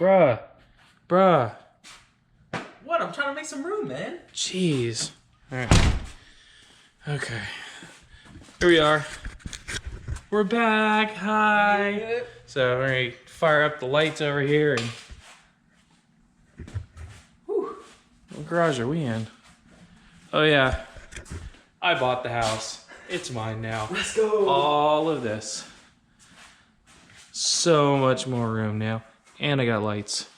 Bruh. Bruh. What? I'm trying to make some room, man. Jeez. Alright. Okay. Here we are. We're back. Hi. Yep. So we're gonna fire up the lights over here and whew. What garage are we in? Oh yeah. I bought the house. It's mine now. Let's go. All of this. So much more room now. And I got lights.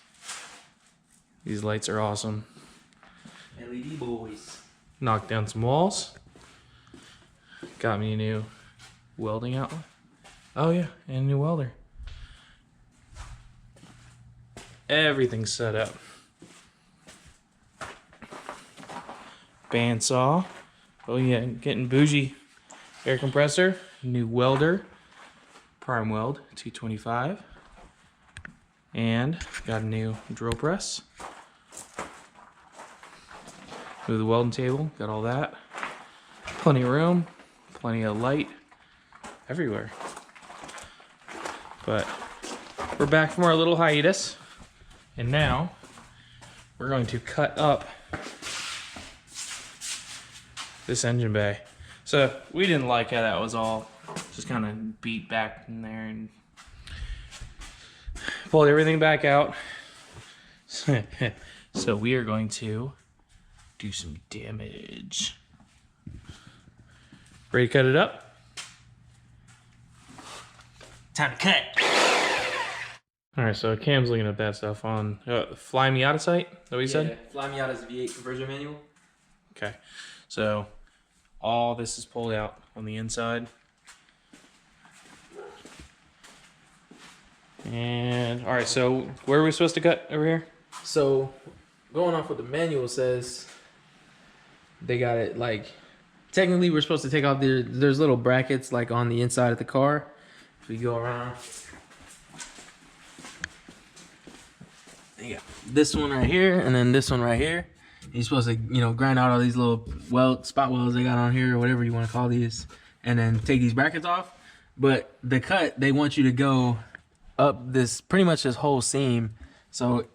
These lights are awesome. LED boys. Knocked down some walls. Got me a new welding outlet. Oh yeah, and a new welder. Everything's set up. Bandsaw. Oh yeah, getting bougie. Air compressor. New welder. Prime weld 225. And got a new drill press. Move the welding table. Got all that. Plenty of room. Plenty of light. Everywhere. But we're back from our little hiatus. And now we're going to cut up this engine bay. So we didn't like how that was all just kind of beat back in there and pulled everything back out. So we are going to do some damage. Ready to cut it up? Time to cut. All right, so Cam's looking at that stuff on Fly Miata site. Is that what you said? Fly Miata's V8 conversion manual. Okay, so all this is pulled out on the inside. And all right, so where are we supposed to cut over here? So, going off what the manual says, they got it like, technically we're supposed to take off there's little brackets like on the inside of the car. If we go around, you got this one right here and then this one right here. You're supposed to, grind out all these little spot welds they got on here or whatever you want to call these, and then take these brackets off. But the cut, they want you to go up pretty much this whole seam. So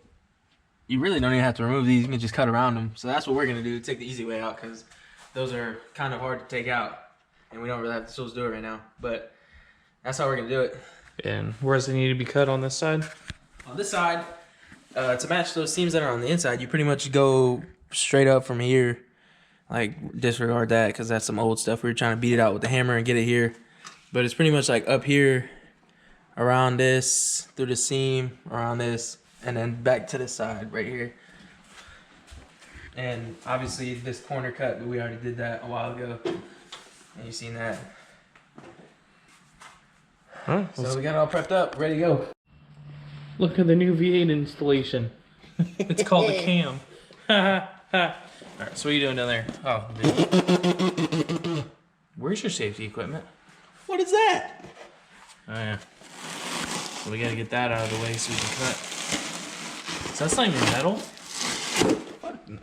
you really don't even have to remove these. You can just cut around them. So that's what we're gonna do. Take the easy way out because those are kind of hard to take out, and we don't really have to supposed to do it right now. But that's how we're gonna do it. And where does it need to be cut on this side? On this side, to match those seams that are on the inside, you pretty much go straight up from here. Like, disregard that because that's some old stuff. We were trying to beat it out with the hammer and get it here. But it's pretty much like up here, around this, through the seam, around this, and then back to the side right here. And obviously this corner cut, but we already did that a while ago. And you've seen that. Huh? So we got it all prepped up, ready to go. Look at the new V8 installation. It's called the Cam. Alright, so what are you doing down there? Oh, dude. Where's your safety equipment? What is that? Oh yeah. So we gotta get that out of the way so we can cut. So that's not even metal? What? No.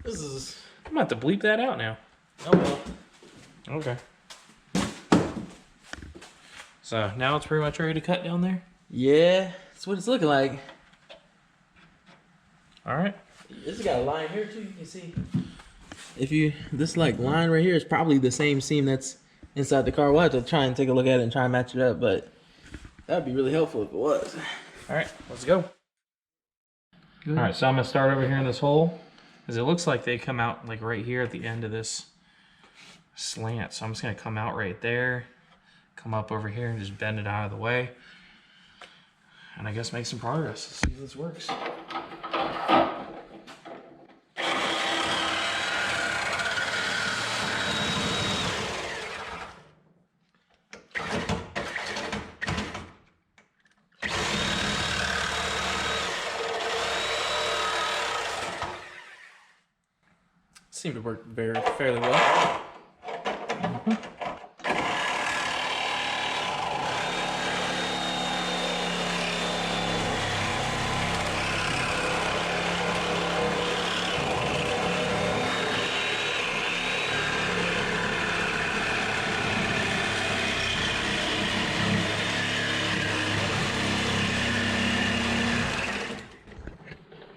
This is... I'm gonna have to bleep that out now. Oh well. Okay. So now it's pretty much ready to cut down there? Yeah, that's what it's looking like. Alright. This has got a line here too, you can see. This like line right here is probably the same seam that's inside the car. We'll have to try and take a look at it and try and match it up, but that'd be really helpful if it was. Alright, let's go. Alright, so I'm gonna start over here in this hole, because it looks like they come out like right here at the end of this slant. So I'm just gonna come out right there, come up over here and just bend it out of the way. And I guess make some progress. Let's see if this works. Seemed to work fairly well.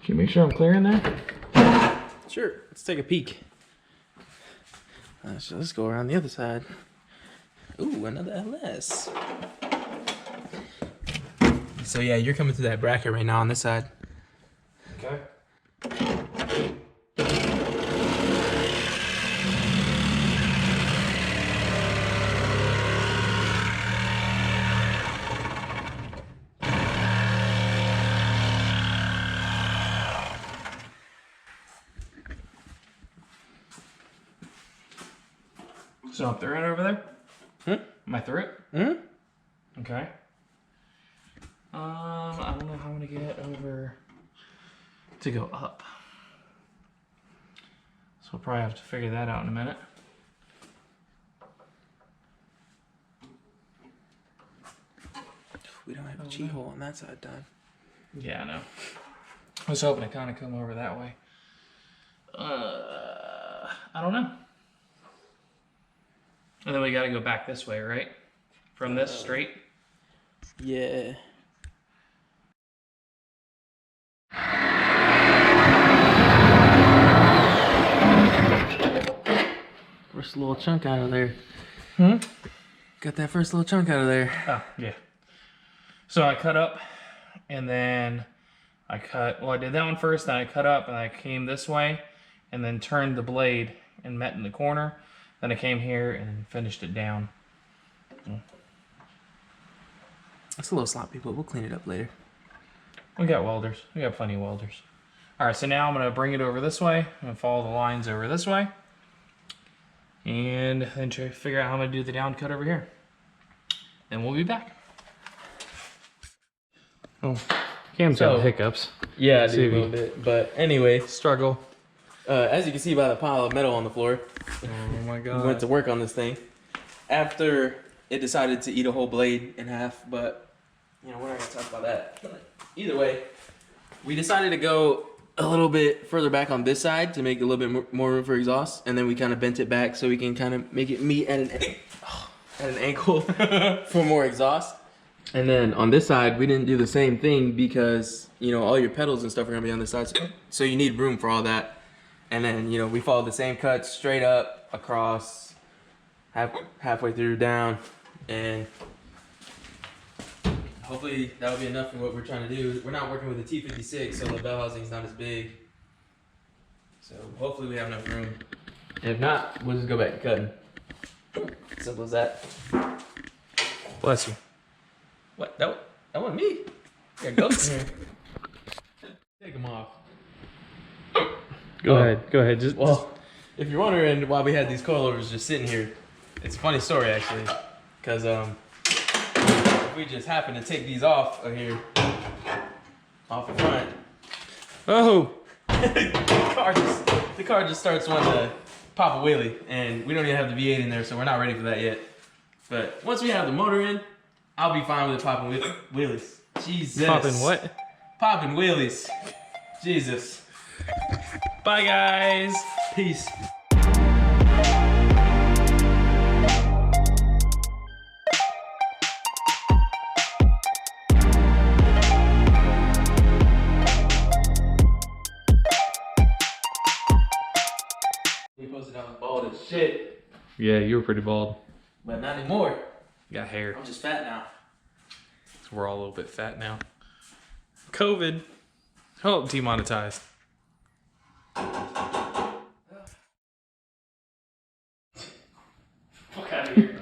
Can you make sure I'm clear in there? Sure. Let's take a peek. So let's go around the other side. Ooh, another LS. So yeah, you're coming to that bracket right now on this side. Okay. So I'm through it over there? Am I through it? Okay. I don't know how I'm gonna get over to go up. So we'll probably have to figure that out in a minute. We don't have a G hole on that side, Don. Yeah, I know. I was hoping to kind of come over that way. I don't know. And then we got to go back this way, right? From this straight? Yeah. First little chunk out of there. Got that first little chunk out of there. Oh, yeah. So I cut up, and then I did that one first, then I cut up, and I came this way, and then turned the blade and met in the corner. Then I came here and finished it down. It's a little sloppy, but we'll clean it up later. We got welders. We got plenty of welders. All right, so now I'm going to bring it over this way. I'm going to follow the lines over this way. And then try to figure out how I'm going to do the down cut over here. And we'll be back. Oh, Cam's got hiccups. Yeah, I do a little bit. But anyway, Struggle. as you can see by the pile of metal on the floor, Oh my god. we went to work on this thing. After it decided to eat a whole blade in half, but you know, we're not gonna talk about that. Either way, we decided to go a little bit further back on this side to make a little bit more room for exhaust, and then we kind of bent it back so we can kind of make it meet at an angle for more exhaust. And then on this side, we didn't do the same thing because, you know, all your pedals and stuff are gonna be on this side, so you need room for all that. And then, you know, we followed the same cut straight up, across, halfway through, down, and hopefully that'll be enough for what we're trying to do. We're not working with a T56, so the bell housing's not as big. So hopefully we have enough room. And if not, we'll just go back to cutting. Simple as that. Bless you. What? That wasn't me. Got ghosts in here. Take them off. Go ahead. Just Well, if you're wondering why we had these coilovers just sitting here, it's a funny story actually. Because if we just happen to take these off of here, off the front, oh, the car just starts wanting to pop a wheelie, and we don't even have the V8 in there, so we're not ready for that yet. But once we have the motor in, I'll be fine with it popping wheelies. Jesus. popping what? Popping wheelies. Jesus. Bye guys. Peace. He posted I was bald as shit. Yeah, you were pretty bald. But not anymore. You got hair. I'm just fat now. So we're all a little bit fat now. COVID. Oh, demonetized. Fuck out of here.